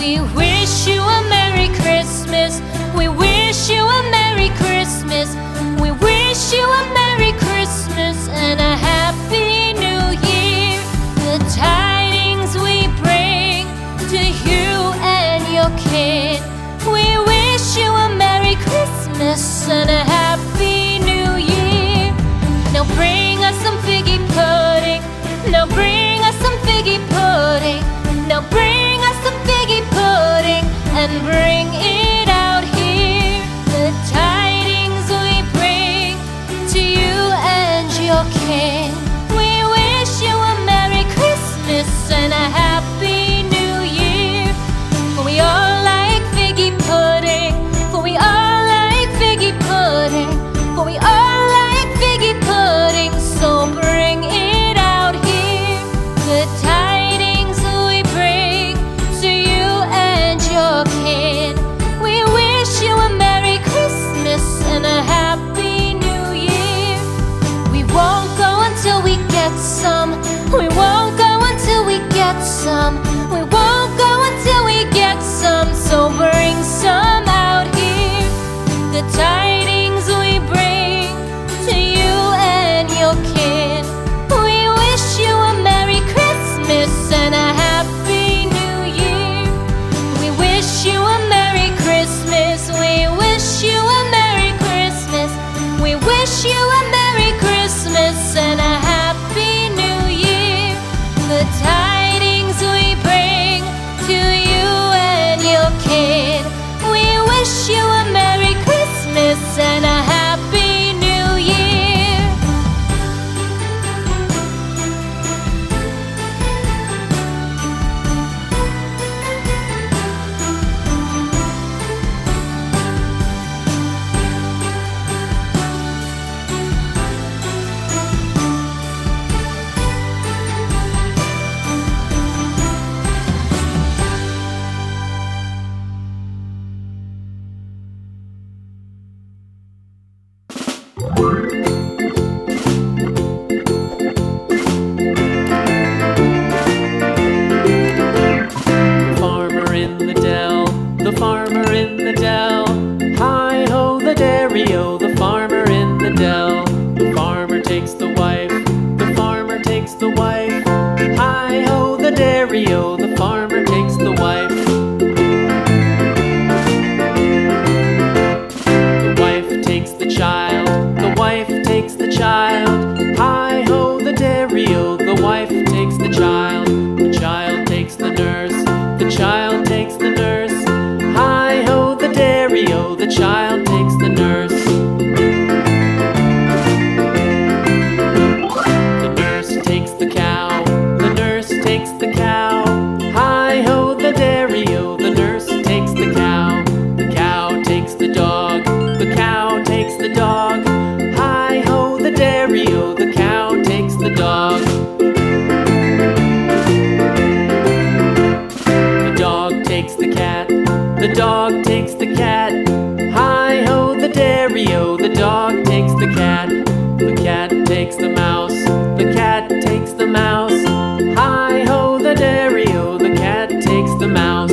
We wish you a Merry Christmas. We wish you a Merry Christmas. We wish you a Merry Christmas and a Happy New Year. The tidings we bring to you and your kid. We wish you a Merry Christmas and a Happy New Year. Now bring us some figgy pudding. Now bring us some figgy pudding. Now bring us some figgy pudding and bring it out here. The tidings we bring to you and your kin. We wish you a Merry Christmas and a Happy New Year. For we all like figgy pudding. For we all like figgy pudding. For we all like figgy pudding. So bring it out here. The tidings we bring to you and your kid. We wish you a Merry Christmas and a Happy New Year. We won't go until we get some. We won't go until we get some. We won't go until we get some. So bring some out here. The tidings we bring to you and your kid. We wish you a Merry Christmas and a Happy New Year. We wish you a Merry Christmas. We wish you a Merry Christmas. We wish you a Merry Christmas and a Happy New Year. The tidings we bring to you and your kid. We wish you a Merry Christmas and a Happy New Year. Farmer in the dell, the farmer in the dell. Hi-ho, the dairy-o, the farmer in the dell. The farmer takes the wife, the farmer takes the wife. Hi-ho, the dairy-o, the farmer takes the wife. The wife takes the child, the wife takes the child. Hi-ho, the dairy-o, the wife takes the child. The child takes the nurse, the child takes the nurse. Hi-ho, the dairy-o, the child takes the nurse. The nurse takes the cow, the nurse takes the cow. Hi-ho, the dairy-o, the nurse takes the cow. The cow takes the dog, the cow takes the dog. Hi-ho, the dairy-o, the cow takes the dog. The dog takes the cat, the dog takes the cat. Hi-ho, the dairy-o, the dog takes the cat. The cat takes the mouse, the cat takes the mouse. Hi-ho, the dairy-o, the cat takes the mouse.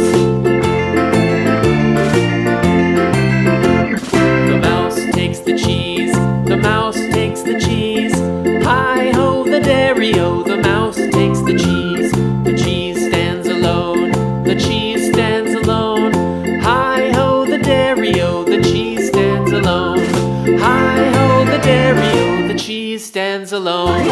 The mouse takes the cheese, the mouse takes the cheese. Hi-ho, the dairy-o, the mouse takes the cheese. The cheese stands alone, the cheese stands alone. Hi-ho, the dairy-o, the cheese stands alone. Hi-ho, the dairy-o, the cheese stands alone.